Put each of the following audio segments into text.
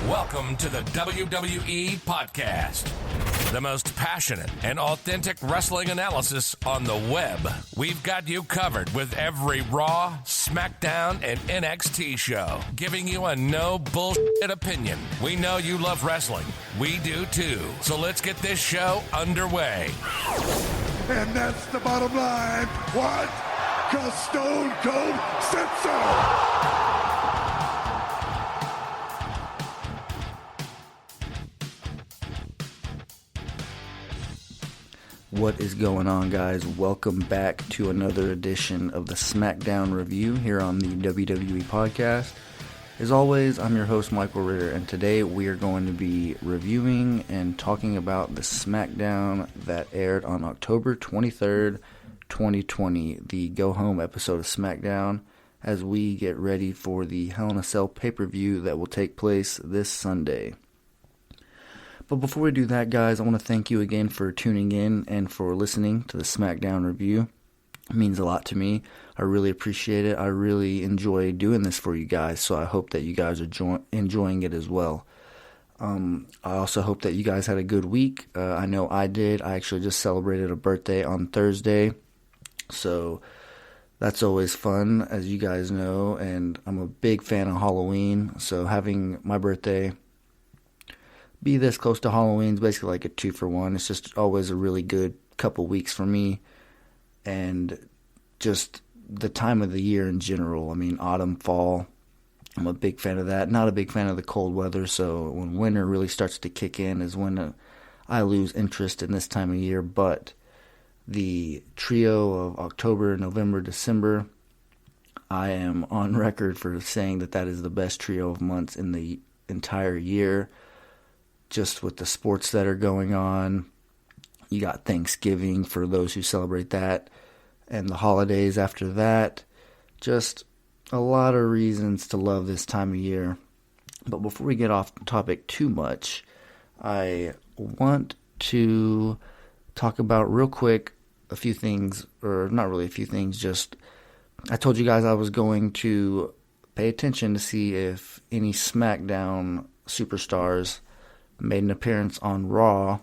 Welcome to the WWE Podcast, the most passionate and authentic wrestling analysis on the web. We've got you covered with every Raw, SmackDown, and NXT show, giving you a no bullshit opinion. We know you love wrestling. We do too. So let's get this show underway. And that's the bottom line. What? 'Cause Stone Cold said so. What is going on, guys? Welcome back to another edition of the SmackDown review here on the WWE Podcast. As always, I'm your host, Michael Ritter, and today we are going to be reviewing and talking about the SmackDown that aired on October 23rd, 2020, the go-home episode of SmackDown, as we get ready for the Hell in a Cell pay-per-view that will take place this Sunday. But before we do that, guys, I want to thank you again for tuning in and for listening to the SmackDown review. It means a lot to me. I really appreciate it. I really enjoy doing this for you guys, so I hope that you guys are enjoying it as well. I also hope that you guys had a good week. I know I did. I actually just celebrated a birthday on Thursday, so that's always fun, as you guys know, and I'm a big fan of Halloween, so having my birthday be this close to Halloween is basically like a 2-for-1. It's just always a really good couple weeks for me, and just the time of the year in general. I mean, autumn, fall, I'm a big fan of that. Not a big fan of the cold weather, so when winter really starts to kick in is when I lose interest in this time of year. But the trio of October, November, December, I am on record for saying that is the best trio of months in the entire year. Just with the sports that are going on, you got Thanksgiving for those who celebrate that, and the holidays after that. Just a lot of reasons to love this time of year. But before we get off topic too much, I want to talk about real quick a few things, or not really a few things, just I told you guys I was going to pay attention to see if any SmackDown superstars made an appearance on Raw,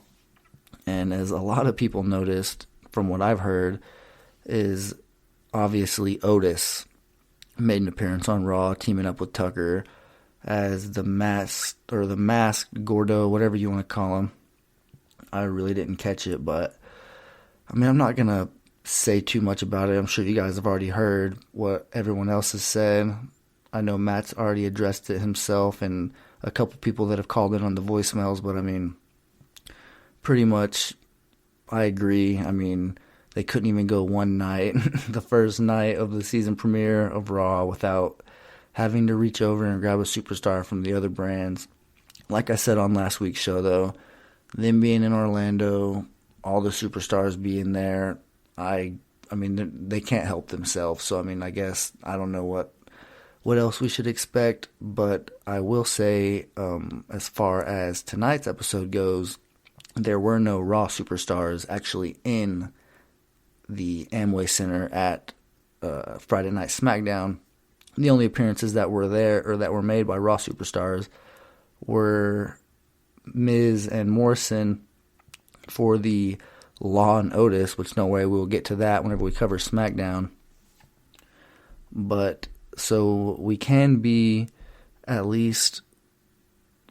and as a lot of people noticed from what I've heard, is obviously Otis made an appearance on Raw, teaming up with Tucker as the masked Gordo, whatever you want to call him. I really didn't catch it, but I mean, I'm not gonna say too much about it. I'm sure you guys have already heard what everyone else has said. I know Matt's already addressed it himself, and a couple people that have called in on the voicemails, but I mean, pretty much I agree. I mean, they couldn't even go one night, the first night of the season premiere of Raw, without having to reach over and grab a superstar from the other brands. Like I said on last week's show, though, them being in Orlando, all the superstars being there, I mean, they can't help themselves. So, I mean, I guess I don't know what else we should expect, but I will say, as far as tonight's episode goes, there were no Raw superstars actually in the Amway Center at Friday Night SmackDown. The only appearances that were there, or that were made by Raw superstars, were Miz and Morrison for the Law and Otis, which no way we'll get to that whenever we cover SmackDown. But so we can be at least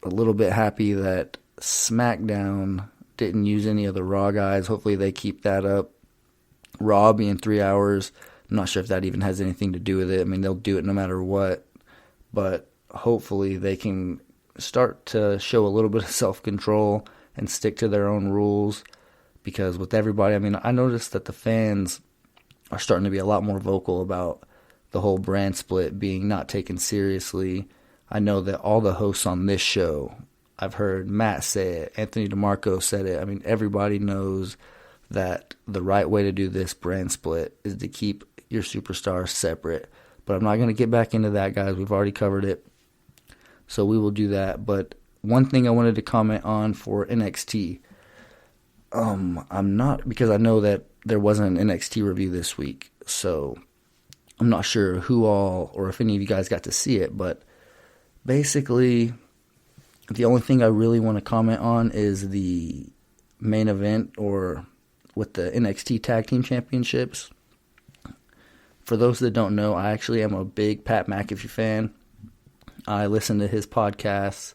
a little bit happy that SmackDown didn't use any of the Raw guys. Hopefully they keep that up. Raw being 3 hours, I'm not sure if that even has anything to do with it. I mean, they'll do it no matter what. But hopefully they can start to show a little bit of self-control and stick to their own rules. Because with everybody, I mean, I noticed that the fans are starting to be a lot more vocal about the whole brand split being not taken seriously. I know that all the hosts on this show, I've heard Matt say it, Anthony DeMarco said it. I mean, everybody knows that the right way to do this brand split is to keep your superstars separate. But I'm not going to get back into that, guys. We've already covered it. So we will do that. But one thing I wanted to comment on for NXT, I'm not, because I know that there wasn't an NXT review this week, so I'm not sure who all, or if any of you guys got to see it, but basically, The only thing I really want to comment on is the main event, or with the NXT Tag Team Championships. For those that don't know, I actually am a big Pat McAfee fan. I listen to his podcasts.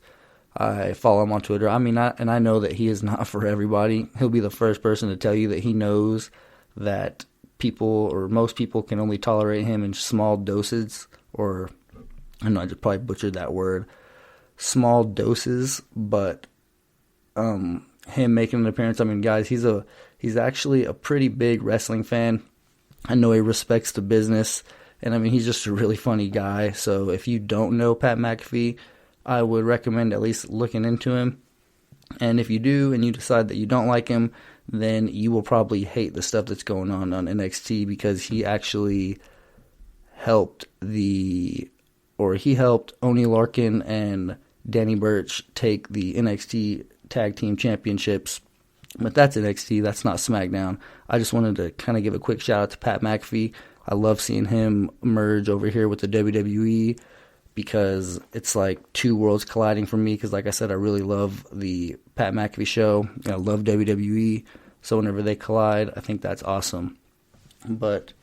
I follow him on Twitter. I know that he is not for everybody. He'll be the first person to tell you that he knows that people, or most people, can only tolerate him in small doses, or I know I just probably butchered that word, small doses, but him making an appearance, guys, he's actually a pretty big wrestling fan. I know he respects the business, and he's just a really funny guy. So if you don't know Pat McAfee, I would recommend at least looking into him. And if you do and you decide that you don't like him, then you will probably hate the stuff that's going on NXT, because he actually helped Oney Larkin and Danny Burch take the NXT Tag Team Championships. But that's NXT, that's not SmackDown. I just wanted to kind of give a quick shout out to Pat McAfee. I love seeing him merge over here with the WWE, because it's like two worlds colliding for me, because like I said, I really love the Pat McAfee show. I love WWE, so whenever they collide, I think that's awesome. But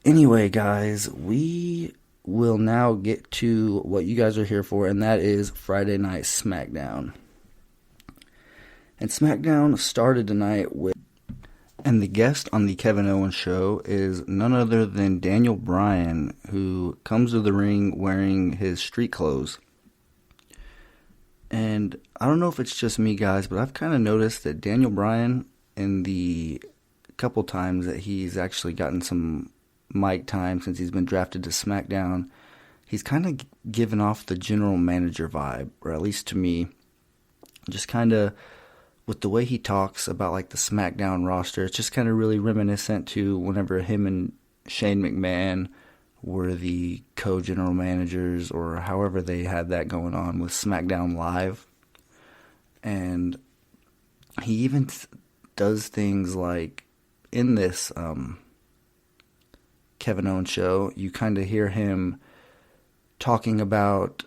anyway, guys, we will now get to what you guys are here for, and that is Friday Night SmackDown. And SmackDown started tonight and the guest on the Kevin Owens show is none other than Daniel Bryan, who comes to the ring wearing his street clothes. And I don't know if it's just me, guys, but I've kind of noticed that Daniel Bryan, in the couple times that he's actually gotten some mic time since he's been drafted to SmackDown, he's kind of given off the general manager vibe, or at least to me. Just kind of, with the way he talks about like the SmackDown roster, it's just kind of really reminiscent to whenever him and Shane McMahon were the co-general managers, or however they had that going on with SmackDown Live. And he even does things like in this Kevin Owens show, you kind of hear him talking about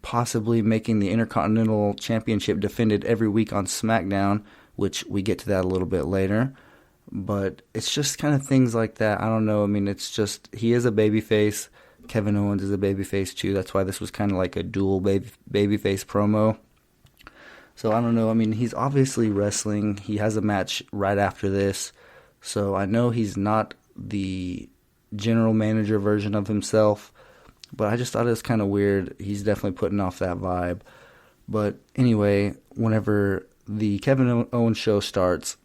possibly making the Intercontinental Championship defended every week on SmackDown, which we get to that a little bit later. But it's just kind of things like that. I don't know. It's just, he is a babyface. Kevin Owens is a babyface too. That's why this was kind of like a dual babyface promo. So I don't know. He's obviously wrestling. He has a match right after this. So I know he's not the general manager version of himself, but I just thought it was kind of weird. He's definitely putting off that vibe. But anyway, whenever the Kevin Owens show starts,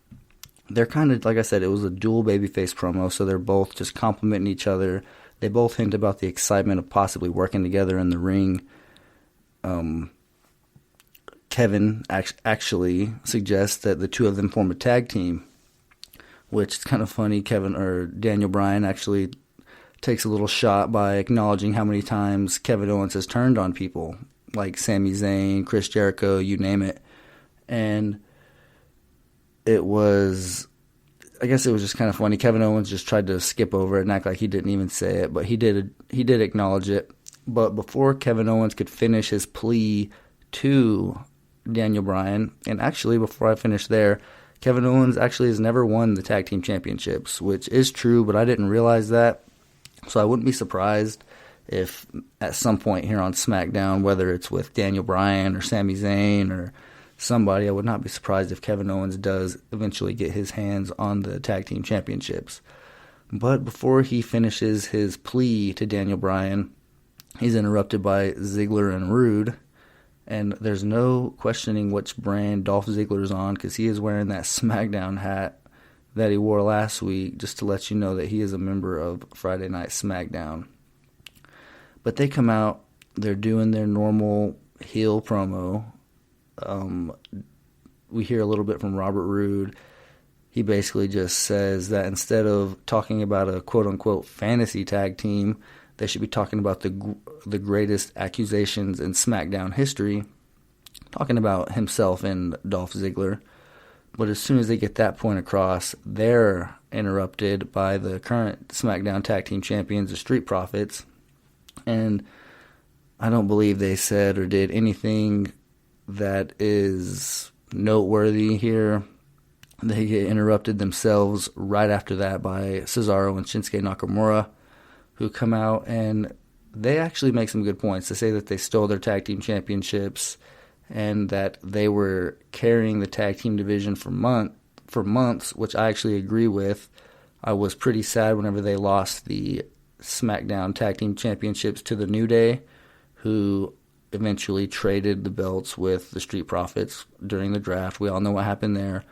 they're kind of, like I said, it was a dual babyface promo, so they're both just complimenting each other. They both hint about the excitement of possibly working together in the ring. Kevin actually suggests that the two of them form a tag team, which is kind of funny. Daniel Bryan actually takes a little shot by acknowledging how many times Kevin Owens has turned on people, like Sami Zayn, Chris Jericho, you name it. And I guess it was just kind of funny. Kevin Owens just tried to skip over it and act like he didn't even say it, but he did acknowledge it. But before Kevin Owens could finish his plea to Daniel Bryan, and actually before I finish there, Kevin Owens actually has never won the tag team championships, which is true, but I didn't realize that. So I wouldn't be surprised if at some point here on SmackDown, whether it's with Daniel Bryan or Sami Zayn or somebody, I would not be surprised if Kevin Owens does eventually get his hands on the tag team championships. But before he finishes his plea to Daniel Bryan, he's interrupted by Ziggler and Rude. And there's no questioning which brand Dolph Ziggler's on, because he is wearing that SmackDown hat that he wore last week, just to let you know that he is a member of Friday Night SmackDown. But they come out, they're doing their normal heel promo. We hear a little bit from Robert Roode. He basically just says that instead of talking about a quote-unquote fantasy tag team, they should be talking about the greatest accusations in SmackDown history, talking about himself and Dolph Ziggler. But as soon as they get that point across, they're interrupted by the current SmackDown Tag Team Champions, the Street Profits. And I don't believe they said or did anything that is noteworthy here. They get interrupted themselves right after that by Cesaro and Shinsuke Nakamura, who come out and they actually make some good points. They say that they stole their tag team championships and that they were carrying the tag team division for months, which I actually agree with. I was pretty sad whenever they lost the SmackDown tag team championships to the New Day, who eventually traded the belts with the Street Profits during the draft. We all know what happened there.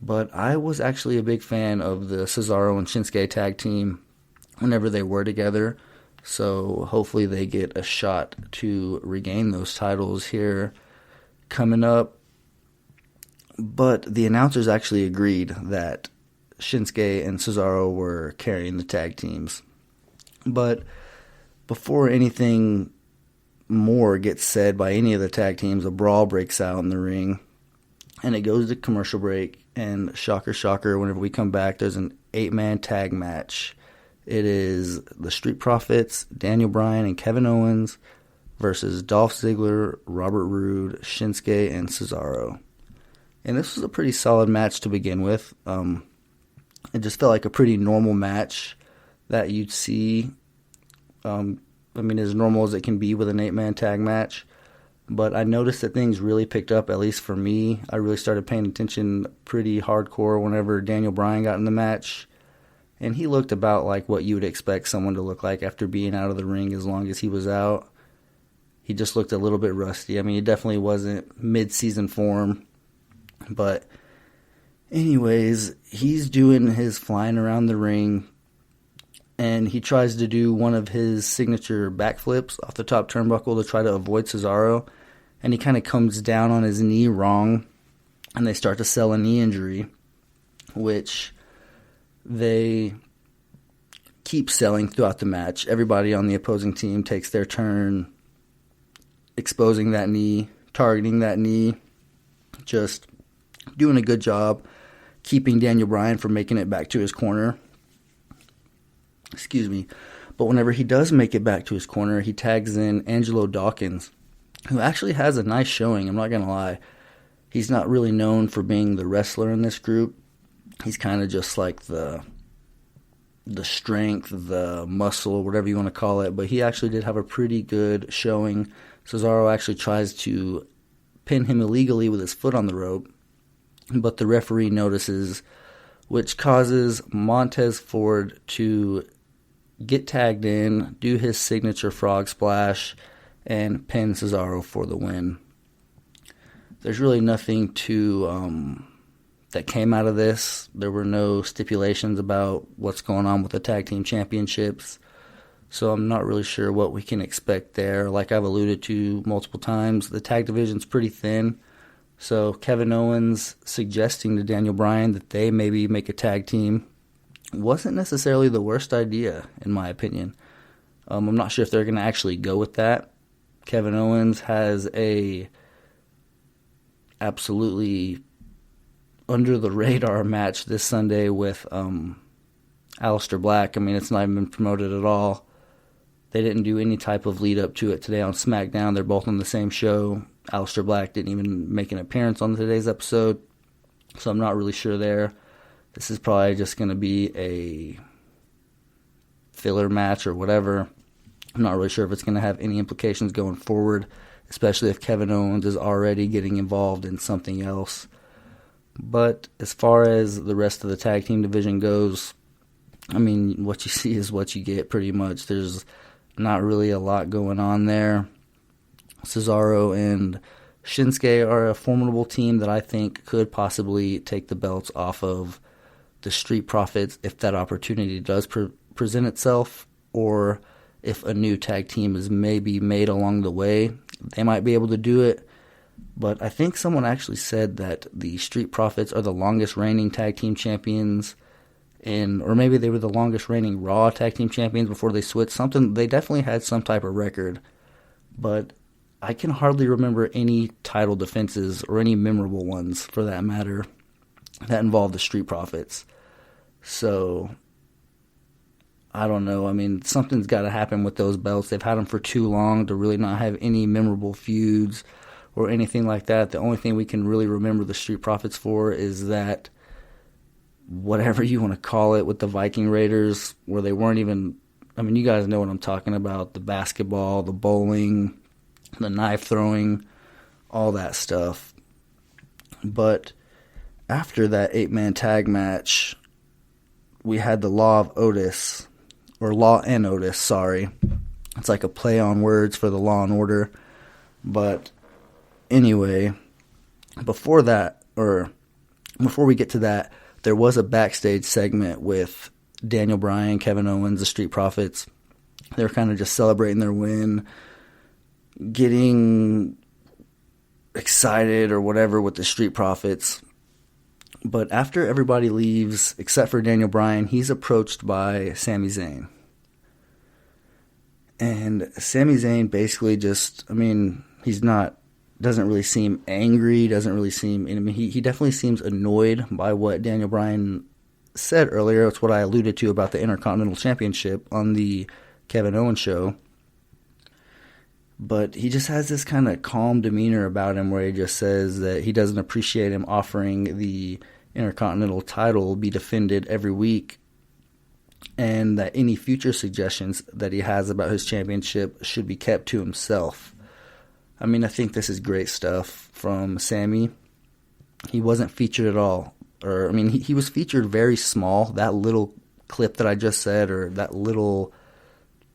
But I was actually a big fan of the Cesaro and Shinsuke tag team whenever they were together. So hopefully they get a shot to regain those titles here coming up. But the announcers actually agreed that Shinsuke and Cesaro were carrying the tag teams. But before anything more gets said by any of the tag teams, a brawl breaks out in the ring. And it goes to commercial break, and shocker, shocker, whenever we come back, there's an 8-man tag match. It is the Street Profits, Daniel Bryan and Kevin Owens versus Dolph Ziggler, Robert Roode, Shinsuke, and Cesaro. And this was a pretty solid match to begin with. It just felt like a pretty normal match that you'd see. As normal as it can be with an 8-man tag match. But I noticed that things really picked up, at least for me. I really started paying attention pretty hardcore whenever Daniel Bryan got in the match. And he looked about like what you would expect someone to look like after being out of the ring as long as he was out. He just looked a little bit rusty. I mean, he definitely wasn't mid-season form. But anyways, he's doing his flying around the ring. And he tries to do one of his signature backflips off the top turnbuckle to try to avoid Cesaro. And he kind of comes down on his knee wrong. And they start to sell a knee injury, which they keep selling throughout the match. Everybody on the opposing team takes their turn exposing that knee, targeting that knee, just doing a good job keeping Daniel Bryan from making it back to his corner. Excuse me. But whenever he does make it back to his corner, he tags in Angelo Dawkins, who actually has a nice showing, I'm not going to lie. He's not really known for being the wrestler in this group. He's kind of just like the strength, the muscle, whatever you want to call it. But he actually did have a pretty good showing. Cesaro actually tries to pin him illegally with his foot on the rope, but the referee notices, which causes Montez Ford to get tagged in, do his signature frog splash, and pin Cesaro for the win. There's really nothing that came out of this. There were no stipulations about what's going on with the tag team championships, so I'm not really sure what we can expect there. Like I've alluded to multiple times, the tag division's pretty thin, so Kevin Owens suggesting to Daniel Bryan that they maybe make a tag team wasn't necessarily the worst idea, in my opinion. I'm not sure if they're going to actually go with that. Kevin Owens has a absolutely under-the-radar match this Sunday with Aleister Black. I mean, it's not even been promoted at all. They didn't do any type of lead-up to it today on SmackDown. They're both on the same show. Aleister Black didn't even make an appearance on today's episode, so I'm not really sure there. This is probably just going to be a filler match or whatever. I'm not really sure if it's going to have any implications going forward, especially if Kevin Owens is already getting involved in something else. But as far as the rest of the tag team division goes, I mean, what you see is what you get pretty much. There's not really a lot going on there. Cesaro and Shinsuke are a formidable team that I think could possibly take the belts off of the Street Profits if that opportunity does present itself, or if a new tag team is maybe made along the way, they might be able to do it. But I think someone actually said that the Street Profits are the longest reigning tag team champions, or maybe they were the longest reigning Raw tag team champions before they switched. They definitely had some type of record, but I can hardly remember any title defenses or any memorable ones, for that matter, that involved the Street Profits. So I don't know. I mean, something's got to happen with those belts. They've had them for too long to really not have any memorable feuds or anything like that. The only thing we can really remember the Street Profits for is that, whatever you want to call it, with the Viking Raiders, where they weren't even, I mean, you guys know what I'm talking about, the basketball, the bowling, the knife throwing, all that stuff. But after that 8-man tag match, we had the Law and Otis, sorry. It's like a play on words for the Law and Order. But anyway, before we get to that, there was a backstage segment with Daniel Bryan, Kevin Owens, the Street Profits. They were kind of just celebrating their win, getting excited or whatever with the Street Profits. But after everybody leaves, except for Daniel Bryan, he's approached by Sami Zayn. And Sami Zayn basically doesn't really seem angry, he definitely seems annoyed by what Daniel Bryan said earlier. It's what I alluded to about the Intercontinental Championship on the Kevin Owens show. But he just has this kind of calm demeanor about him where he just says that he doesn't appreciate him offering the Intercontinental title be defended every week, and that any future suggestions that he has about his championship should be kept to himself. I mean, I think this is great stuff from Sami. He wasn't featured at all. He was featured very small. That little clip that I just said, or that little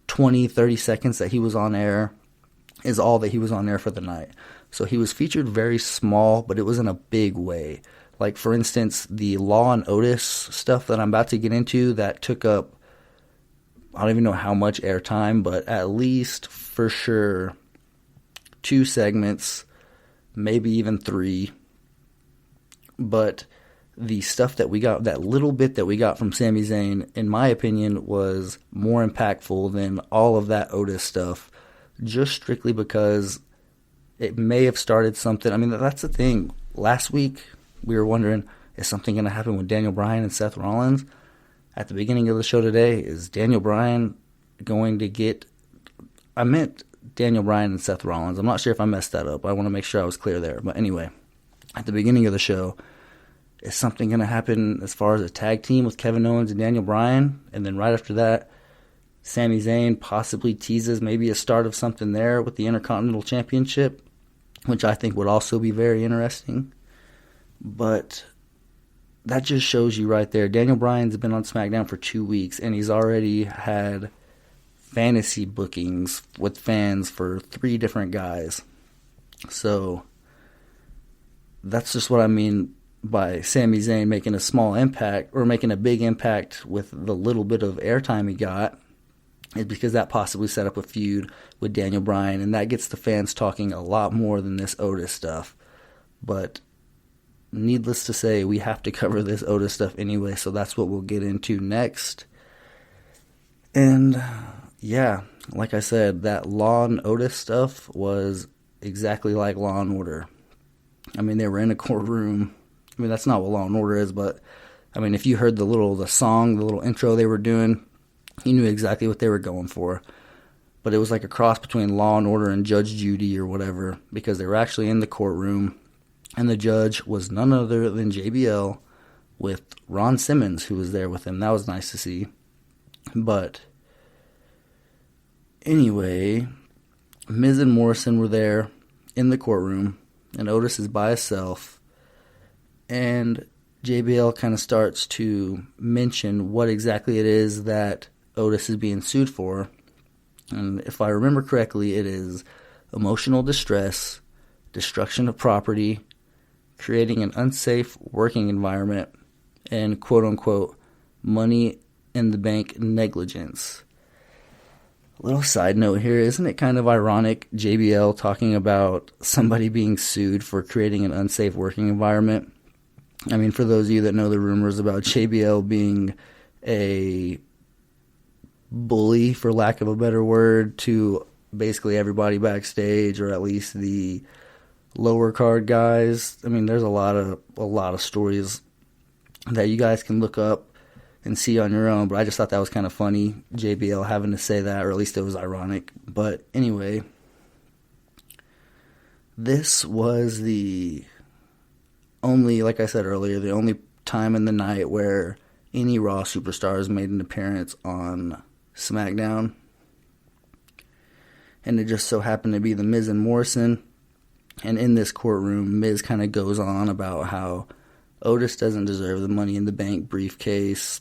20, 30 seconds that he was on air, is all that he was on air for the night. So he was featured very small, but it was in a big way. Like, for instance, the Law and Otis stuff that I'm about to get into, that took up, I don't even know how much airtime, but at least, for sure, 2 segments, maybe even 3. But the stuff that we got, that little bit that we got from Sami Zayn, in my opinion, was more impactful than all of that Otis stuff, just strictly because it may have started something. I mean, that's the thing. Last week, we were wondering, is something going to happen with Daniel Bryan and Seth Rollins? At the beginning of the show today, is Daniel Bryan going to get... I meant Daniel Bryan and Seth Rollins. I'm not sure if I messed that up. I want to make sure I was clear there. But anyway, at the beginning of the show, is something going to happen as far as a tag team with Kevin Owens and Daniel Bryan? And then right after that, Sami Zayn possibly teases maybe a start of something there with the Intercontinental Championship, which I think would also be very interesting. But that just shows you right there. Daniel Bryan's been on SmackDown for 2 weeks, and he's already had fantasy bookings with fans for 3 different guys. So that's just what I mean by Sami Zayn making a small impact, or making a big impact with the little bit of airtime he got, is because that possibly set up a feud with Daniel Bryan, and that gets the fans talking a lot more than this Otis stuff. But needless to say, we have to cover this Otis stuff anyway, so that's what we'll get into next. And yeah, like I said, that Law and Otis stuff was exactly like Law and Order. I mean, they were in a courtroom. I mean, that's not what Law and Order is, but I mean, if you heard the little intro they were doing, you knew exactly what they were going for. But it was like a cross between Law and Order and Judge Judy or whatever, because they were actually in the courtroom, and the judge was none other than JBL with Ron Simmons, who was there with him. That was nice to see. But anyway, Miz and Morrison were there in the courtroom, and Otis is by himself, and JBL kind of starts to mention what exactly it is that Otis is being sued for. And if I remember correctly, it is emotional distress, destruction of property, creating an unsafe working environment, and quote-unquote money in the bank negligence. A little side note here, isn't it kind of ironic, JBL talking about somebody being sued for creating an unsafe working environment? I mean, for those of you that know the rumors about JBL being a bully, for lack of a better word, to basically everybody backstage, or at least the lower card guys. I mean, there's a lot of stories that you guys can look up and see on your own. But I just thought that was kind of funny, JBL having to say that, or at least it was ironic. But anyway, this was the only, like I said earlier, the only time in the night where any Raw superstars made an appearance on SmackDown. And it just so happened to be The Miz and Morrison. And in this courtroom, Miz kind of goes on about how Otis doesn't deserve the Money in the Bank briefcase.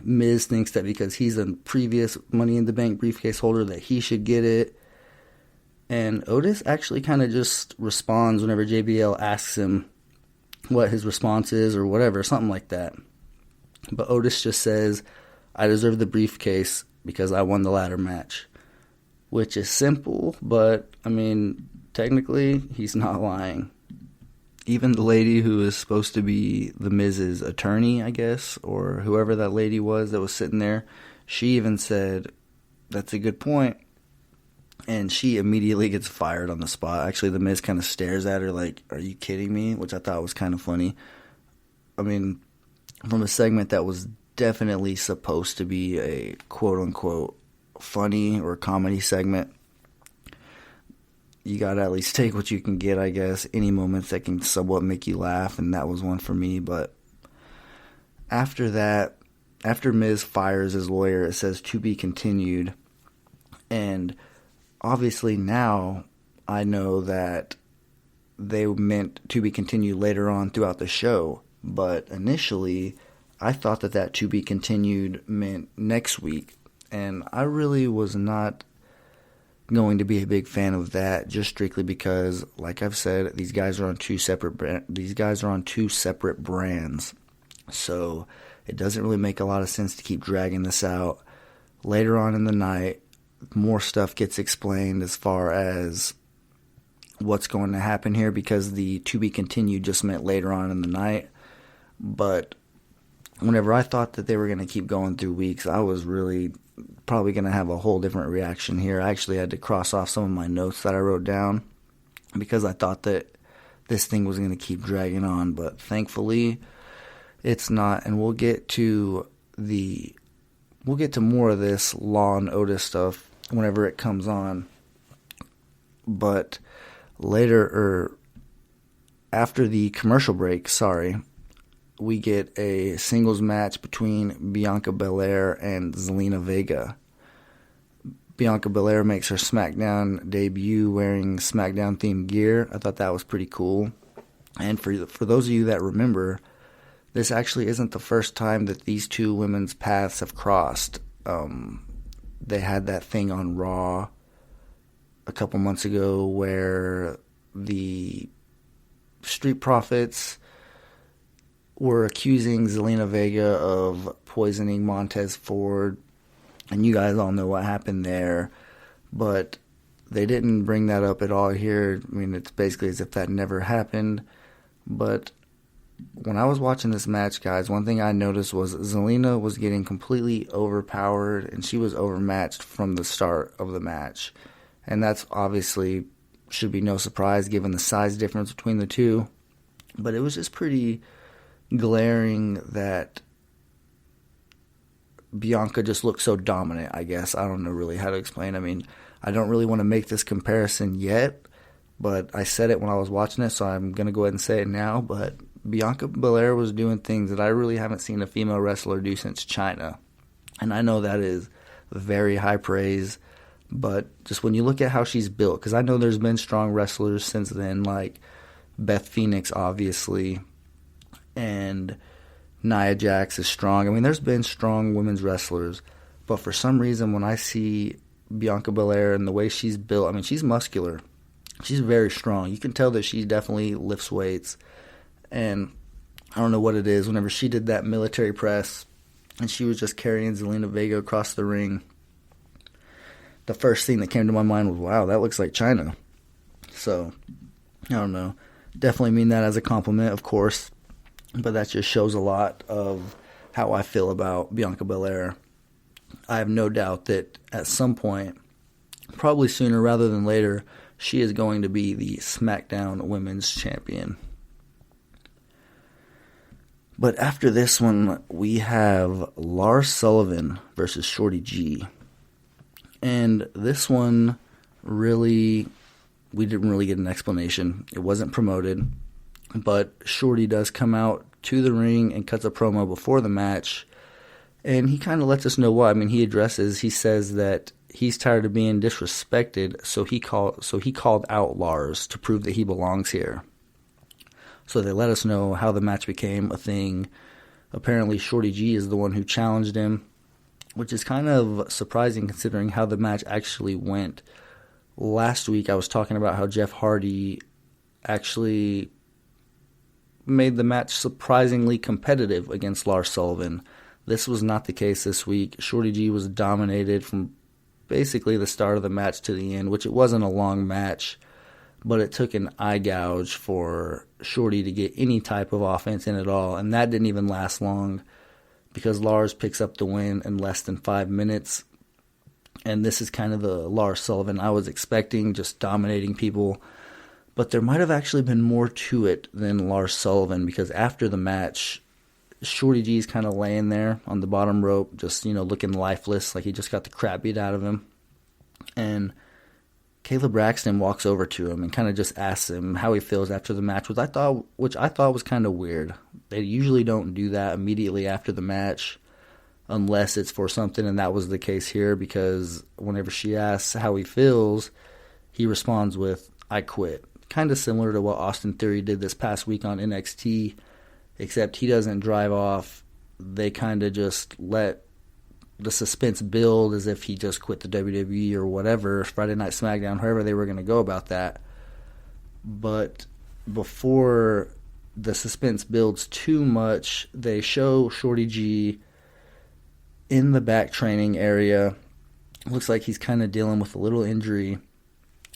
Miz thinks that because he's a previous Money in the Bank briefcase holder that he should get it. And Otis actually kind of just responds whenever JBL asks him what his response is or whatever, something like that. But Otis just says, I deserve the briefcase because I won the ladder match. Which is simple, but, I mean, technically, he's not lying. Even the lady who is supposed to be the Miz's attorney, I guess, or whoever that lady was that was sitting there, she even said, that's a good point. And she immediately gets fired on the spot. Actually, the Miz kind of stares at her like, are you kidding me? Which I thought was kind of funny. I mean, from a segment that was definitely supposed to be a quote-unquote funny or comedy segment, you gotta at least take what you can get, I guess. Any moments that can somewhat make you laugh, and that was one for me. But after that, after Miz fires his lawyer, it says to be continued. And obviously now I know that they meant to be continued later on throughout the show. But initially, I thought that to be continued meant next week. And I really was not going to be a big fan of that, just strictly because, like I've said, these guys are on two separate brands. So it doesn't really make a lot of sense to keep dragging this out. Later on in the night, more stuff gets explained as far as what's going to happen here, because the to be continued just meant later on in the night. But whenever I thought that they were going to keep going through weeks, I was really probably going to have a whole different reaction here. I actually had to cross off some of my notes that I wrote down because I thought that this thing was going to keep dragging on. But thankfully, it's not. And we'll get to more of this Law and Otis stuff whenever it comes on. But later, or after the commercial break, we get a singles match between Bianca Belair and Zelina Vega. Bianca Belair makes her SmackDown debut wearing SmackDown-themed gear. I thought that was pretty cool. And for those of you that remember, this actually isn't the first time that these two women's paths have crossed. They had that thing on Raw a couple months ago where the Street Profits were accusing Zelina Vega of poisoning Montez Ford, and you guys all know what happened there, but they didn't bring that up at all here. I mean, it's basically as if that never happened. But when I was watching this match, guys, one thing I noticed was Zelina was getting completely overpowered, and she was overmatched from the start of the match. And that's obviously should be no surprise given the size difference between the two. But it was just pretty glaring that Bianca just looked so dominant, I guess. I don't know really how to explain. I mean, I don't really want to make this comparison yet, but I said it when I was watching it, so I'm going to go ahead and say it now. But Bianca Belair was doing things that I really haven't seen a female wrestler do since Chyna. And I know that is very high praise, but just when you look at how she's built, because I know there's been strong wrestlers since then, like Beth Phoenix, obviously, and Nia Jax is strong. I mean, there's been strong women's wrestlers, but for some reason when I see Bianca Belair and the way she's built, I mean, she's muscular. She's very strong. You can tell that she definitely lifts weights. And I don't know what it is. Whenever she did that military press and she was just carrying Zelina Vega across the ring, the first thing that came to my mind was, wow, that looks like Chyna. So, I don't know. Definitely mean that as a compliment, of course. But that just shows a lot of how I feel about Bianca Belair. I have no doubt that at some point, probably sooner rather than later, she is going to be the SmackDown Women's Champion. But after this one, we have Lars Sullivan versus Shorty G. And this one, really, we didn't really get an explanation. It wasn't promoted. But Shorty does come out to the ring and cuts a promo before the match. And he kind of lets us know why. I mean, he says that he's tired of being disrespected, so he called out Lars to prove that he belongs here. So they let us know how the match became a thing. Apparently, Shorty G is the one who challenged him, which is kind of surprising considering how the match actually went. Last week, I was talking about how Jeff Hardy actually made the match surprisingly competitive against Lars Sullivan. This was not the case this week. Shorty G was dominated from basically the start of the match to the end, which it wasn't a long match, but it took an eye gouge for Shorty to get any type of offense in at all, and that didn't even last long because Lars picks up the win in less than 5 minutes. And this is kind of the Lars Sullivan I was expecting, just dominating people. But there might have actually been more to it than Lars Sullivan, because after the match, Shorty G's kind of laying there on the bottom rope, just, looking lifeless, like he just got the crap beat out of him. And Caleb Braxton walks over to him and kind of just asks him how he feels after the match, which I thought was kind of weird. They usually don't do that immediately after the match unless it's for something, and that was the case here, because whenever she asks how he feels, he responds with, "I quit." Kind of similar to what Austin Theory did this past week on NXT, except he doesn't drive off. They kind of just let the suspense build as if he just quit the WWE or whatever, Friday Night SmackDown, however they were going to go about that. But before the suspense builds too much, they show Shorty G in the back training area. Looks like he's kind of dealing with a little injury.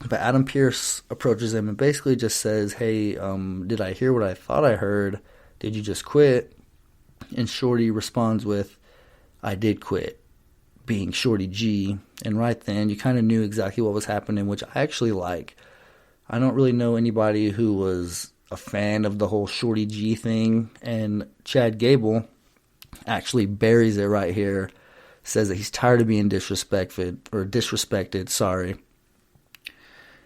But Adam Pearce approaches him and basically just says, "Hey, did I hear what I thought I heard? Did you just quit?" And Shorty responds with, "I did quit," being Shorty G. And right then, you kind of knew exactly what was happening, which I actually like. I don't really know anybody who was a fan of the whole Shorty G thing, and Chad Gable actually buries it right here, says that he's tired of being disrespected, sorry.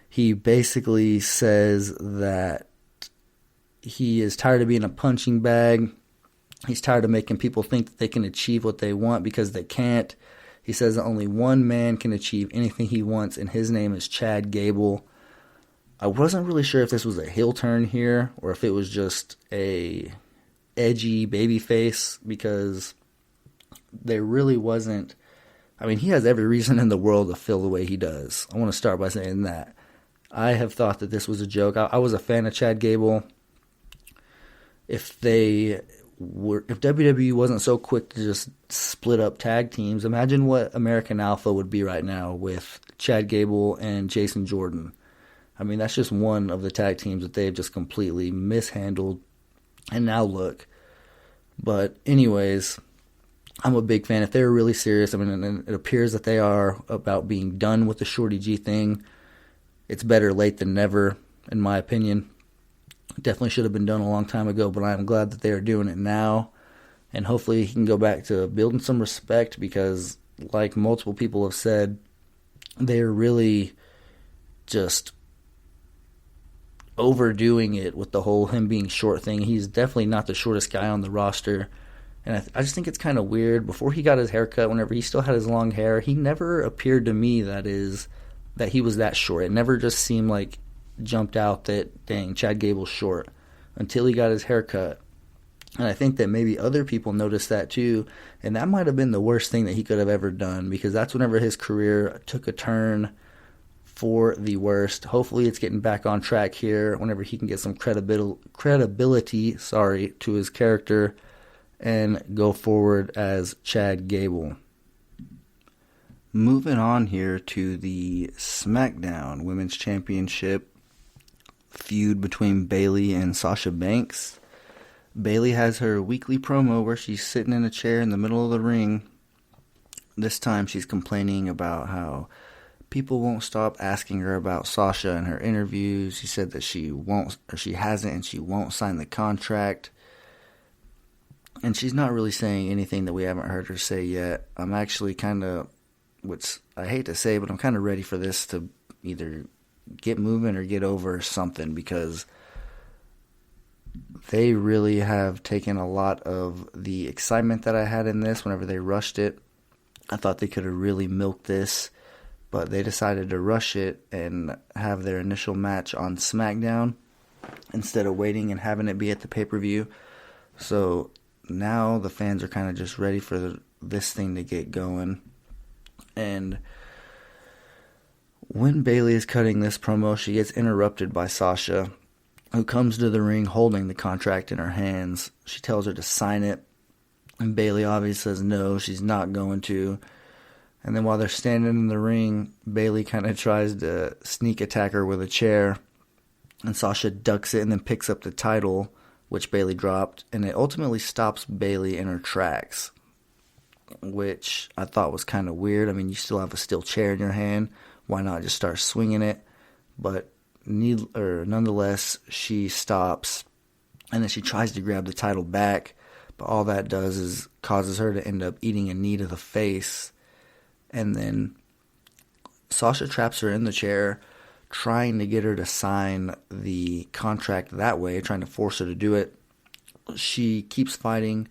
He basically says that he is tired of being a punching bag. He's tired of making people think that they can achieve what they want because they can't. He says that only one man can achieve anything he wants, and his name is Chad Gable. I wasn't really sure if this was a heel turn here or if it was just a edgy babyface, because there really wasn't. I mean, he has every reason in the world to feel the way he does. I want to start by saying that. I have thought that this was a joke. I was a fan of Chad Gable. If WWE wasn't so quick to just split up tag teams, imagine what American Alpha would be right now with Chad Gable and Jason Jordan. I mean, that's just one of the tag teams that they've just completely mishandled. And now look. But anyways, I'm a big fan. If they're really serious, I mean, and it appears that they are about being done with the Shorty G thing, it's better late than never, in my opinion. Definitely should have been done a long time ago, but I'm glad that they are doing it now. And hopefully he can go back to building some respect, because like multiple people have said, they're really just overdoing it with the whole him being short thing. He's definitely not the shortest guy on the roster. And I just think it's kind of weird. Before he got his haircut, whenever he still had his long hair, he never appeared to me, that he was that short. It never just seemed like jumped out that, dang, Chad Gable's short, until he got his haircut. And I think that maybe other people noticed that too, and that might have been the worst thing that he could have ever done, because that's whenever his career took a turn for the worst. Hopefully it's getting back on track here whenever he can get some credibility to his character and go forward as Chad Gable. Moving on here to the SmackDown Women's Championship feud between Bayley and Sasha Banks. Bayley has her weekly promo where she's sitting in a chair in the middle of the ring. This time she's complaining about how people won't stop asking her about Sasha in her interviews. She said that she hasn't and she won't sign the contract. And she's not really saying anything that we haven't heard her say yet. I'm actually kind of, which I hate to say, but I'm kind of ready for this to either get moving or get over something, because they really have taken a lot of the excitement that I had in this whenever they rushed it. I thought they could have really milked this, but they decided to rush it and have their initial match on SmackDown instead of waiting and having it be at the pay-per-view. So now the fans are kind of just ready for this thing to get going. And when Bayley is cutting this promo, she gets interrupted by Sasha, who comes to the ring holding the contract in her hands. She tells her to sign it, and Bayley obviously says no, she's not going to. And then while they're standing in the ring, Bayley kind of tries to sneak attack her with a chair, and Sasha ducks it and then picks up the title, which Bayley dropped, and it ultimately stops Bayley in her tracks, which I thought was kind of weird. I mean, you still have a steel chair in your hand. Why not just start swinging it? But nonetheless, she stops, and then she tries to grab the title back, but all that does is causes her to end up eating a knee to the face. And then Sasha traps her in the chair, trying to get her to sign the contract that way, trying to force her to do it. She keeps fighting.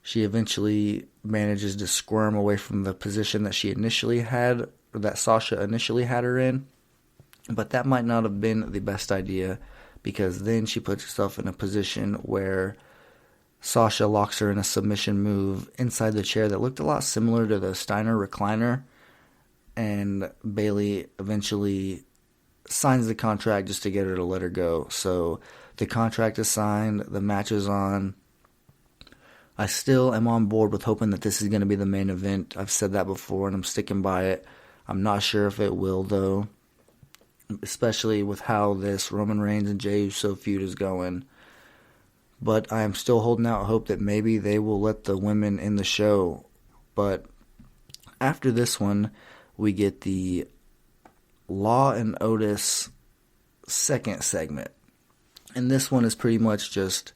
She eventually manages to squirm away from the position that she initially had, or that Sasha initially had her in. But that might not have been the best idea, because then she puts herself in a position where Sasha locks her in a submission move inside the chair that looked a lot similar to the Steiner recliner, and Bayley eventually signs the contract just to get her to let her go. So the contract is signed, the match is on. I still am on board with hoping that this is going to be the main event. I've said that before, and I'm sticking by it. I'm not sure if it will, though, especially with how this Roman Reigns and Jey Uso feud is going. But I am still holding out hope that maybe they will let the women in the show. But after this one, we get the Law and Otis second segment. And this one is pretty much just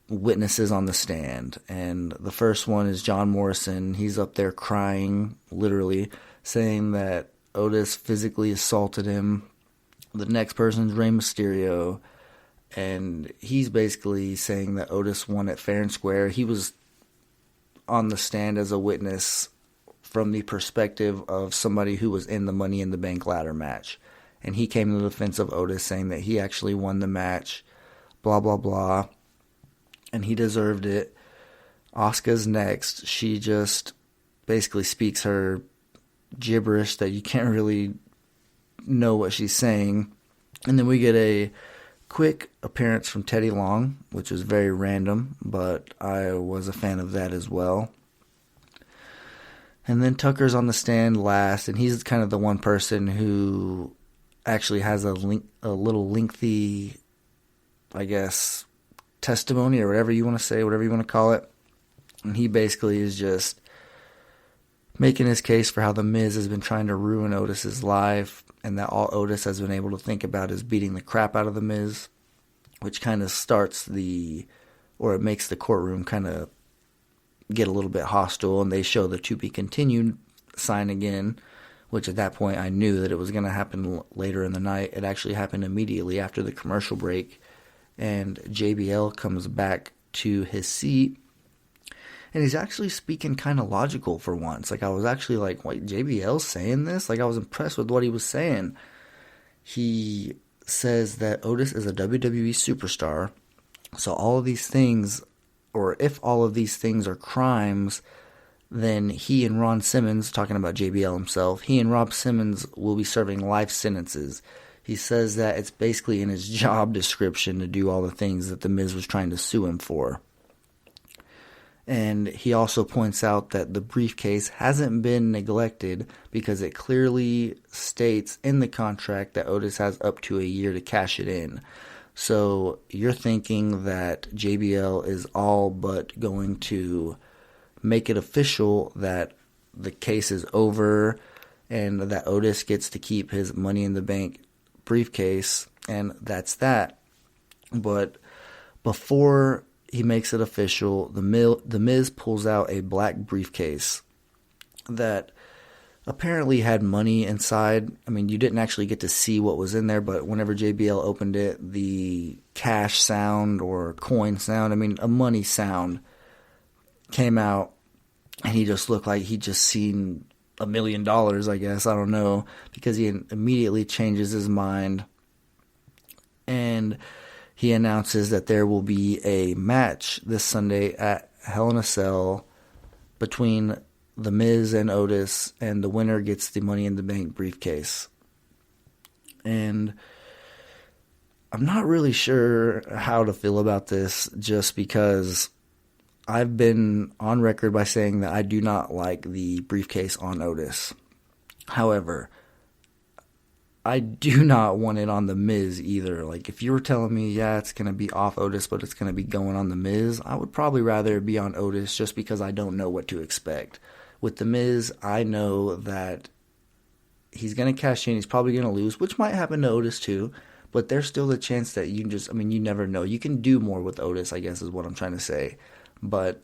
witnesses on the stand. And the first one is John Morrison. He's up there crying, literally, saying that Otis physically assaulted him. The next person's Rey Mysterio. And he's basically saying that Otis won it fair and square. He was on the stand as a witness from the perspective of somebody who was in the Money in the Bank ladder match. And he came to the defense of Otis, saying that he actually won the match, blah, blah, blah. And he deserved it. Asuka's next. She just basically speaks her gibberish that you can't really know what she's saying. And then we get a quick appearance from Teddy Long, which was very random, but I was a fan of that as well. And then Tucker's on the stand last, and he's kind of the one person who actually has a little lengthy, I guess, testimony or whatever you want to say, whatever you want to call it. And he basically is just making his case for how The Miz has been trying to ruin Otis's life, and that all Otis has been able to think about is beating the crap out of The Miz, which kind of it makes the courtroom kind of get a little bit hostile, and they show the to be continued sign again, which at that point I knew that it was going to happen later in the night. It actually happened immediately after the commercial break, and JBL comes back to his seat, and he's actually speaking kind of logical for once. Like, I was actually like, wait, JBL's saying this? Like, I was impressed with what he was saying. He says that Otis is a WWE superstar, so all of these things, or if all of these things are crimes, then he and Ron Simmons, talking about JBL himself, he and Rob Simmons will be serving life sentences. He says that it's basically in his job description to do all the things that The Miz was trying to sue him for. And he also points out that the briefcase hasn't been neglected because it clearly states in the contract that Otis has up to a year to cash it in. So you're thinking that JBL is all but going to make it official that the case is over and that Otis gets to keep his Money in the Bank briefcase, and that's that. But before he makes it official. The Miz pulls out a black briefcase that apparently had money inside. I mean, you didn't actually get to see what was in there, but whenever JBL opened it, the cash sound or coin sound, I mean, a money sound came out, and he just looked like he'd just seen $1 million, I guess. I don't know, because he immediately changes his mind, and he announces that there will be a match this Sunday at Hell in a Cell between The Miz and Otis, and the winner gets the Money in the Bank briefcase. And I'm not really sure how to feel about this, just because I've been on record by saying that I do not like the briefcase on Otis. However, I do not want it on The Miz either. Like, if you were telling me, yeah, it's going to be off Otis, but it's going to be going on The Miz, I would probably rather it be on Otis, just because I don't know what to expect. With The Miz, I know that he's going to cash in. He's probably going to lose, which might happen to Otis too. But there's still the chance that you never know. You can do more with Otis, I guess is what I'm trying to say. But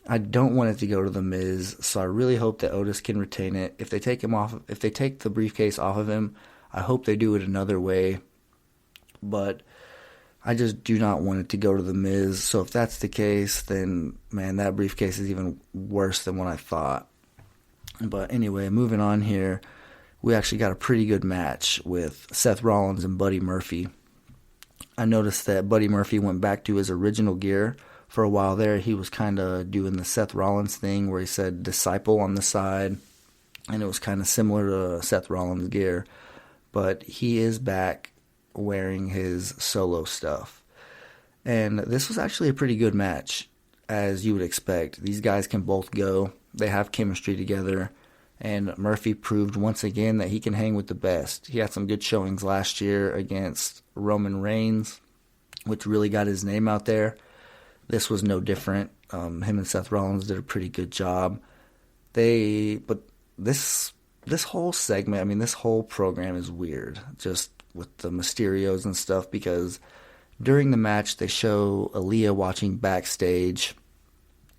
I don't want it to go to The Miz, so I really hope that Otis can retain it. If they take the briefcase off of him, I hope they do it another way. But I just do not want it to go to The Miz. So if that's the case, then, man, that briefcase is even worse than what I thought. But anyway, moving on here, we actually got a pretty good match with Seth Rollins and Buddy Murphy. I noticed that Buddy Murphy went back to his original gear. For a while there, he was kind of doing the Seth Rollins thing where he said disciple on the side, and it was kind of similar to Seth Rollins' gear. But he is back wearing his solo stuff. And this was actually a pretty good match, as you would expect. These guys can both go. They have chemistry together. And Murphy proved once again that he can hang with the best. He had some good showings last year against Roman Reigns, which really got his name out there. This was no different. Him and Seth Rollins did a pretty good job. But this whole segment, I mean, this whole program is weird, just with the Mysterios and stuff, because during the match they show Aaliyah watching backstage,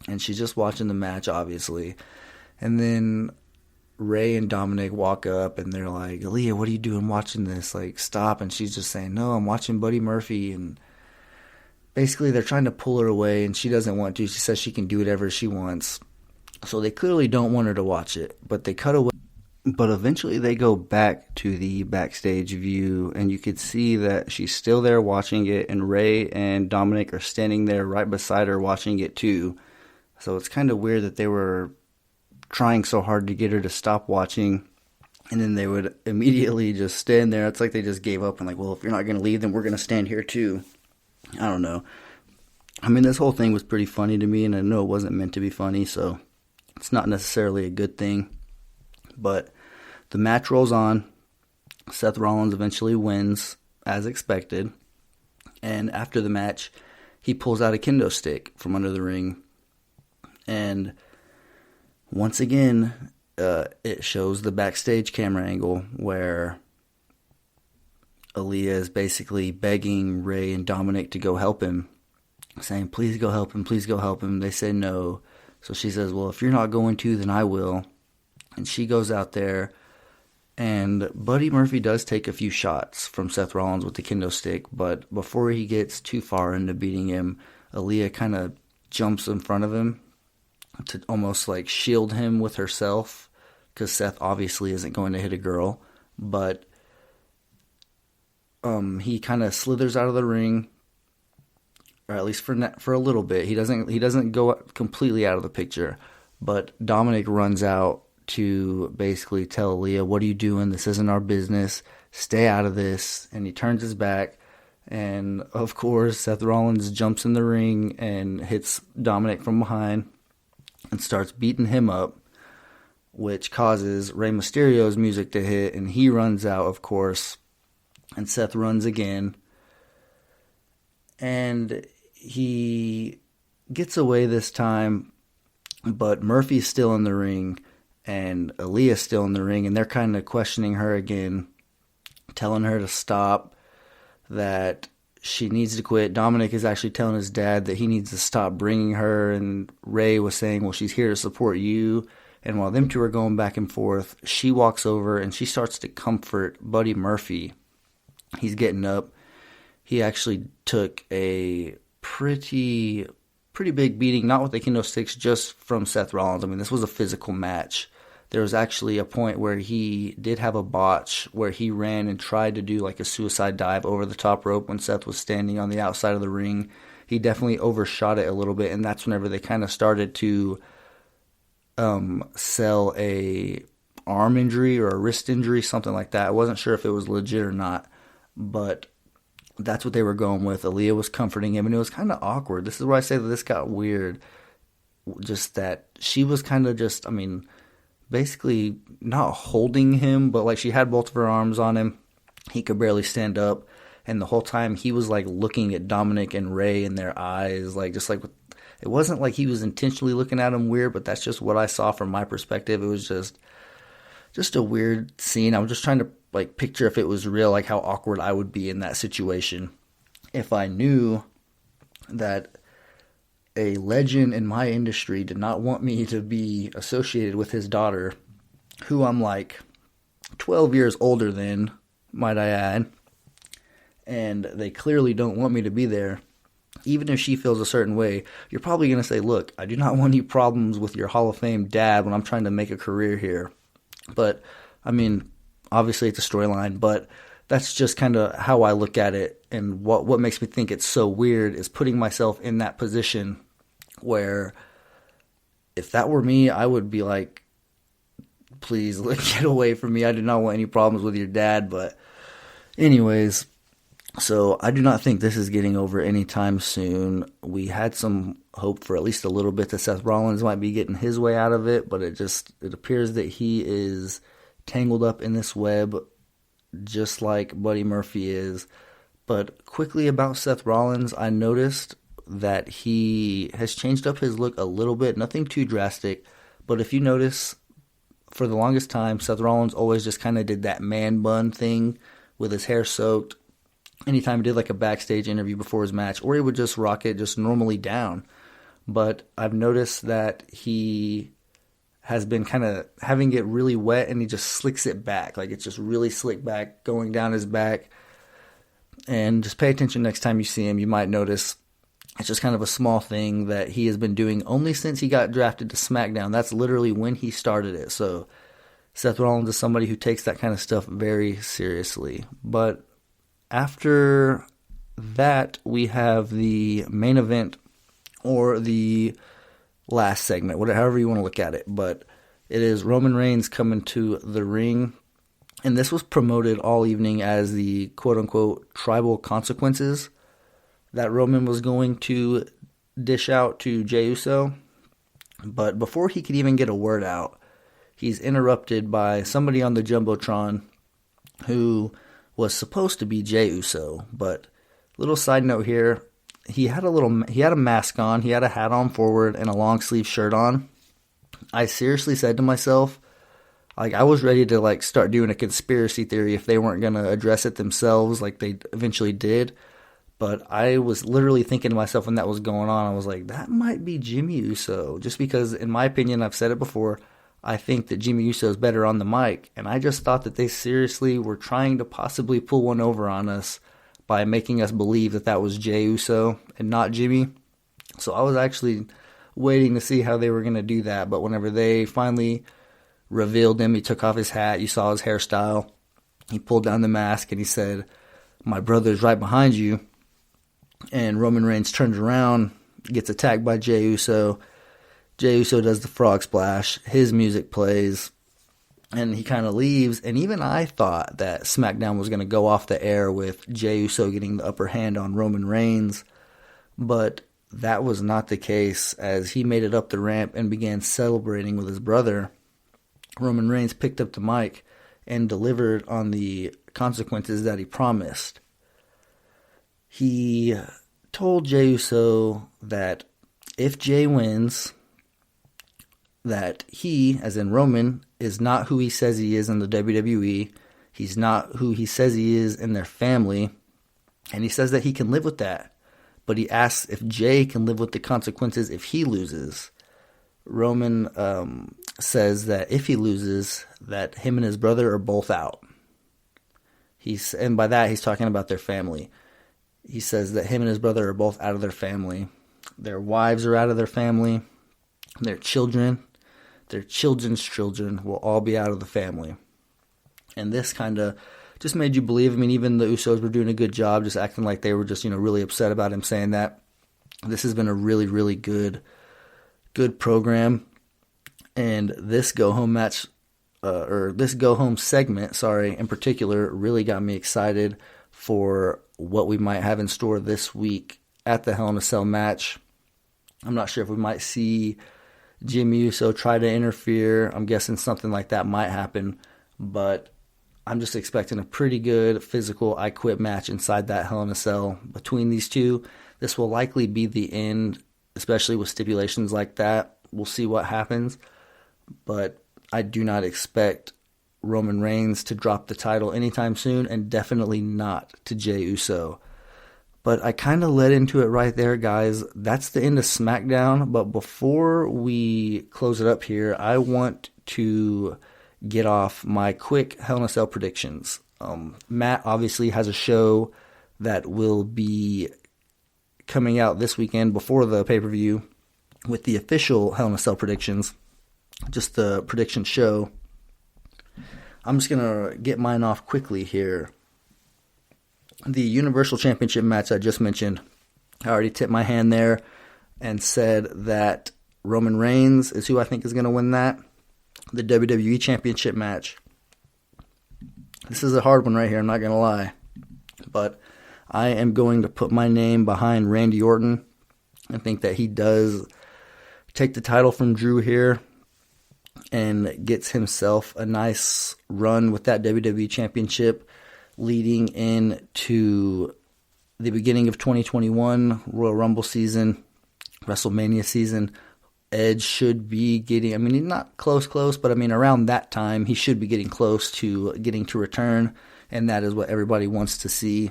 and she's just watching the match, obviously. And then Ray and Dominic walk up, and they're like, Aaliyah, what are you doing watching this? Like, stop. And she's just saying, no, I'm watching Buddy Murphy. And basically, they're trying to pull her away, and she doesn't want to. She says she can do whatever she wants. So they clearly don't want her to watch it, but they cut away. But eventually they go back to the backstage view, and you could see that she's still there watching it, and Ray and Dominic are standing there right beside her watching it too. So it's kind of weird that they were trying so hard to get her to stop watching, and then they would immediately just stand there. It's like they just gave up and like, well, if you're not going to leave, then we're going to stand here too. I don't know. I mean, this whole thing was pretty funny to me, and I know it wasn't meant to be funny, so it's not necessarily a good thing. But the match rolls on. Seth Rollins eventually wins, as expected. And after the match, he pulls out a kendo stick from under the ring. And once again, it shows the backstage camera angle where Aaliyah is basically begging Ray and Dominic to go help him, saying, please go help him, please go help him. They say no. So she says, well, if you're not going to, then I will. And she goes out there, and Buddy Murphy does take a few shots from Seth Rollins with the kendo stick, but before he gets too far into beating him, Aaliyah kind of jumps in front of him to almost like shield him with herself, because Seth obviously isn't going to hit a girl, but he kind of slithers out of the ring, or at least for a little bit. He doesn't go completely out of the picture, but Dominic runs out to basically tell Aaliyah, what are you doing? This isn't our business. Stay out of this. And he turns his back, and of course Seth Rollins jumps in the ring and hits Dominic from behind and starts beating him up, which causes Rey Mysterio's music to hit, and he runs out, of course. And Seth runs again, and he gets away this time, but Murphy's still in the ring, and Aaliyah's still in the ring, and they're kind of questioning her again, telling her to stop, that she needs to quit. Dominic is actually telling his dad that he needs to stop bringing her, and Ray was saying, well, she's here to support you. And while them two are going back and forth, she walks over and she starts to comfort Buddy Murphy. He's getting up. He actually took a pretty big beating, not with the kendo sticks, just from Seth Rollins. I mean, this was a physical match. There was actually a point where he did have a botch where he ran and tried to do like a suicide dive over the top rope when Seth was standing on the outside of the ring. He definitely overshot it a little bit, and that's whenever they kind of started to sell a arm injury or a wrist injury, something like that. I wasn't sure if it was legit or not, but that's what they were going with. Aaliyah was comforting him, and it was kind of awkward. This is where I say that this got weird. Just that she was kind of just, I mean, basically not holding him, but like she had both of her arms on him. He could barely stand up, and the whole time he was like looking at Dominic and Ray in their eyes, like just like it wasn't like he was intentionally looking at him weird, but that's just what I saw from my perspective. It was just a weird scene. I was just trying to like picture if it was real, like how awkward I would be in that situation if I knew that a legend in my industry did not want me to be associated with his daughter, who I'm like 12 years older than, might I add, and they clearly don't want me to be there. Even if she feels a certain way, you're probably going to say, look, I do not want any problems with your Hall of Fame dad when I'm trying to make a career here. But, I mean, obviously it's a storyline, but that's just kind of how I look at it. And what makes me think it's so weird is putting myself in that position where if that were me, I would be like, please get away from me. I do not want any problems with your dad. But anyways, so I do not think this is getting over anytime soon. We had some hope for at least a little bit that Seth Rollins might be getting his way out of it, but it appears that he is tangled up in this web just like Buddy Murphy is. But quickly about Seth Rollins, I noticed that he has changed up his look a little bit. Nothing too drastic, but if you notice, for the longest time, Seth Rollins always just kind of did that man bun thing with his hair soaked. Anytime he did like a backstage interview before his match, or he would just rock it just normally down. But I've noticed that he has been kind of having it really wet, and he just slicks it back. Like it's just really slick back, going down his back. And just pay attention next time you see him. You might notice it's just kind of a small thing that he has been doing only since he got drafted to SmackDown. That's literally when he started it. So Seth Rollins is somebody who takes that kind of stuff very seriously. But after that, we have the main event, or the last segment, however you want to look at it. But it is Roman Reigns coming to the ring. And this was promoted all evening as the quote-unquote tribal consequences that Roman was going to dish out to Jey Uso. But before he could even get a word out, he's interrupted by somebody on the Jumbotron who was supposed to be Jey Uso. But little side note here, he had a mask on, he had a hat on forward, and a long sleeve shirt on. I seriously said to myself, like, I was ready to like start doing a conspiracy theory if they weren't going to address it themselves like they eventually did. But I was literally thinking to myself when that was going on, I was like, that might be Jimmy Uso. Just because, in my opinion, I've said it before, I think that Jimmy Uso is better on the mic. And I just thought that they seriously were trying to possibly pull one over on us by making us believe that that was Jey Uso and not Jimmy. So I was actually waiting to see how they were going to do that. But whenever they finally revealed him, he took off his hat, you saw his hairstyle, he pulled down the mask, and he said, "My brother's right behind you." And Roman Reigns turns around, gets attacked by Jey Uso. Jey Uso does the frog splash. His music plays, and he kind of leaves. And even I thought that SmackDown was going to go off the air with Jey Uso getting the upper hand on Roman Reigns. But that was not the case, as he made it up the ramp and began celebrating with his brother. Roman Reigns picked up the mic and delivered on the consequences that he promised. He told Jey Uso that if Jey wins, that he, as in Roman, is not who he says he is in the WWE. He's not who he says he is in their family. And he says that he can live with that. But he asks if Jay can live with the consequences if he loses. Roman says that if he loses, that him and his brother are both out. And by that, he's talking about their family. He says that him and his brother are both out of their family. Their wives are out of their family. Their children, their children's children will all be out of the family. And this kind of just made you believe. I mean, even the Usos were doing a good job, just acting like they were just, really upset about him saying that. This has been a really, really good program. And this go-home match, this go-home segment, in particular, really got me excited for what we might have in store this week at the Hell in a Cell match. I'm not sure if we might see Jimmy Uso try to interfere. I'm guessing something like that might happen, but I'm just expecting a pretty good physical I Quit match inside that Hell in a Cell between these two. This will likely be the end, especially with stipulations like that. We'll see what happens, but I do not expect Roman Reigns to drop the title anytime soon, and definitely not to Jey Uso. But I kind of led into it right there, guys. That's the end of SmackDown. But before we close it up here, I want to get off my quick Hell in a Cell predictions. Matt obviously has a show that will be coming out this weekend before the pay-per-view with the official Hell in a Cell predictions, just the prediction show. I'm just going to get mine off quickly here. The Universal Championship match I just mentioned, I already tipped my hand there and said that Roman Reigns is who I think is going to win that. The WWE Championship match. This is a hard one right here, I'm not going to lie. But I am going to put my name behind Randy Orton. I think that he does take the title from Drew here and gets himself a nice run with that WWE Championship leading into the beginning of 2021, Royal Rumble season, WrestleMania season. Edge should be getting, not close, but around that time, he should be getting close to getting to return, and that is what everybody wants to see.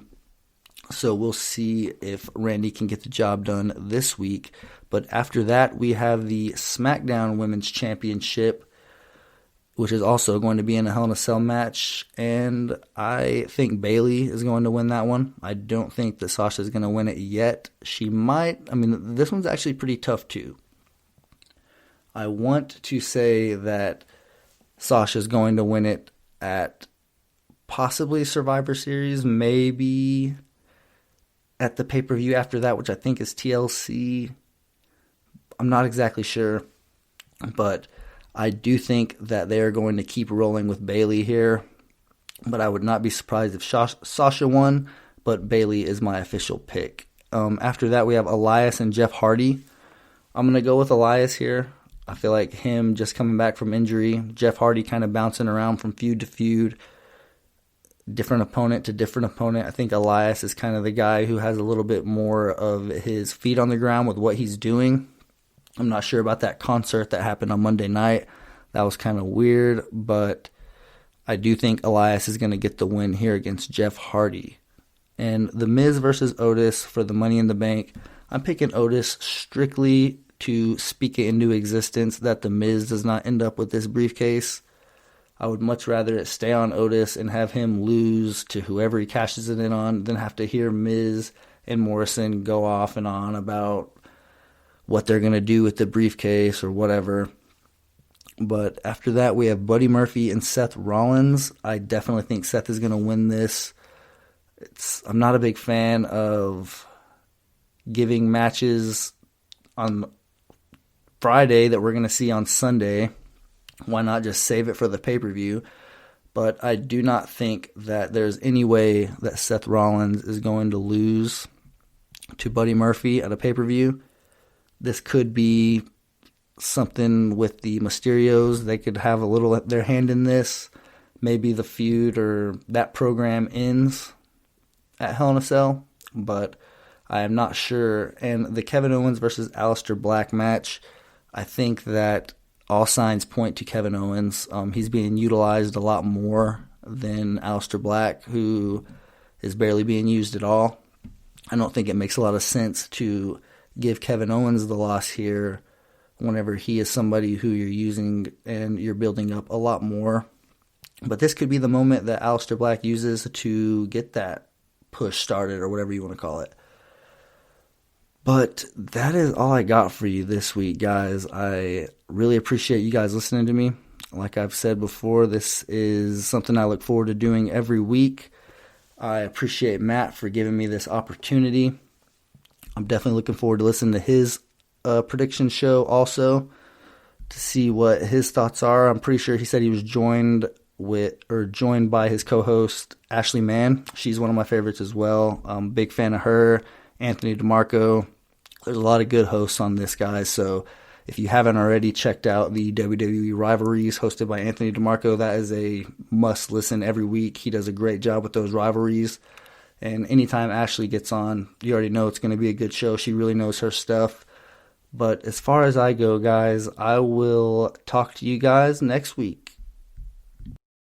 So we'll see if Randy can get the job done this week. But after that, we have the SmackDown Women's Championship, which is also going to be in a Hell in a Cell match, and I think Bayley is going to win that one. I don't think that Sasha is going to win it yet. She might. This one's actually pretty tough too. I want to say that Sasha is going to win it at possibly Survivor Series, maybe at the pay-per-view after that, which I think is TLC. I'm not exactly sure, but I do think that they are going to keep rolling with Bayley here, but I would not be surprised if Sasha won, but Bayley is my official pick. After that, we have Elias and Jeff Hardy. I'm going to go with Elias here. I feel like him just coming back from injury, Jeff Hardy kind of bouncing around from feud to feud, different opponent to different opponent. I think Elias is kind of the guy who has a little bit more of his feet on the ground with what he's doing. I'm not sure about that concert that happened on Monday night. That was kind of weird, but I do think Elias is going to get the win here against Jeff Hardy. And The Miz versus Otis for the Money in the Bank. I'm picking Otis strictly to speak it into existence that The Miz does not end up with this briefcase. I would much rather it stay on Otis and have him lose to whoever he cashes it in on than have to hear Miz and Morrison go off and on about what they're going to do with the briefcase or whatever. But after that, we have Buddy Murphy and Seth Rollins. I definitely think Seth is going to win this. I'm not a big fan of giving matches on Friday that we're going to see on Sunday. Why not just save it for the pay-per-view? But I do not think that there's any way that Seth Rollins is going to lose to Buddy Murphy at a pay-per-view. This could be something with the Mysterios. They could have a little their hand in this. Maybe the feud or that program ends at Hell in a Cell, but I am not sure. And the Kevin Owens versus Aleister Black match, I think that all signs point to Kevin Owens. He's being utilized a lot more than Aleister Black, who is barely being used at all. I don't think it makes a lot of sense to give Kevin Owens the loss here whenever he is somebody who you're using and you're building up a lot more. But this could be the moment that Aleister Black uses to get that push started, or whatever you want to call it. But that is all I got for you this week, guys. I really appreciate you guys listening to me. Like I've said before, this is something I look forward to doing every week. I appreciate Matt for giving me this opportunity. I'm definitely looking forward to listening to his prediction show also to see what his thoughts are. I'm pretty sure he said he was joined by his co-host Ashley Mann. She's one of my favorites as well. I'm a big fan of her. Anthony DeMarco. There's a lot of good hosts on this, guys. So if you haven't already checked out the WWE rivalries hosted by Anthony DeMarco, that is a must listen every week. He does a great job with those rivalries. And anytime Ashley gets on, you already know it's going to be a good show. She really knows her stuff. But as far as I go, guys, I will talk to you guys next week.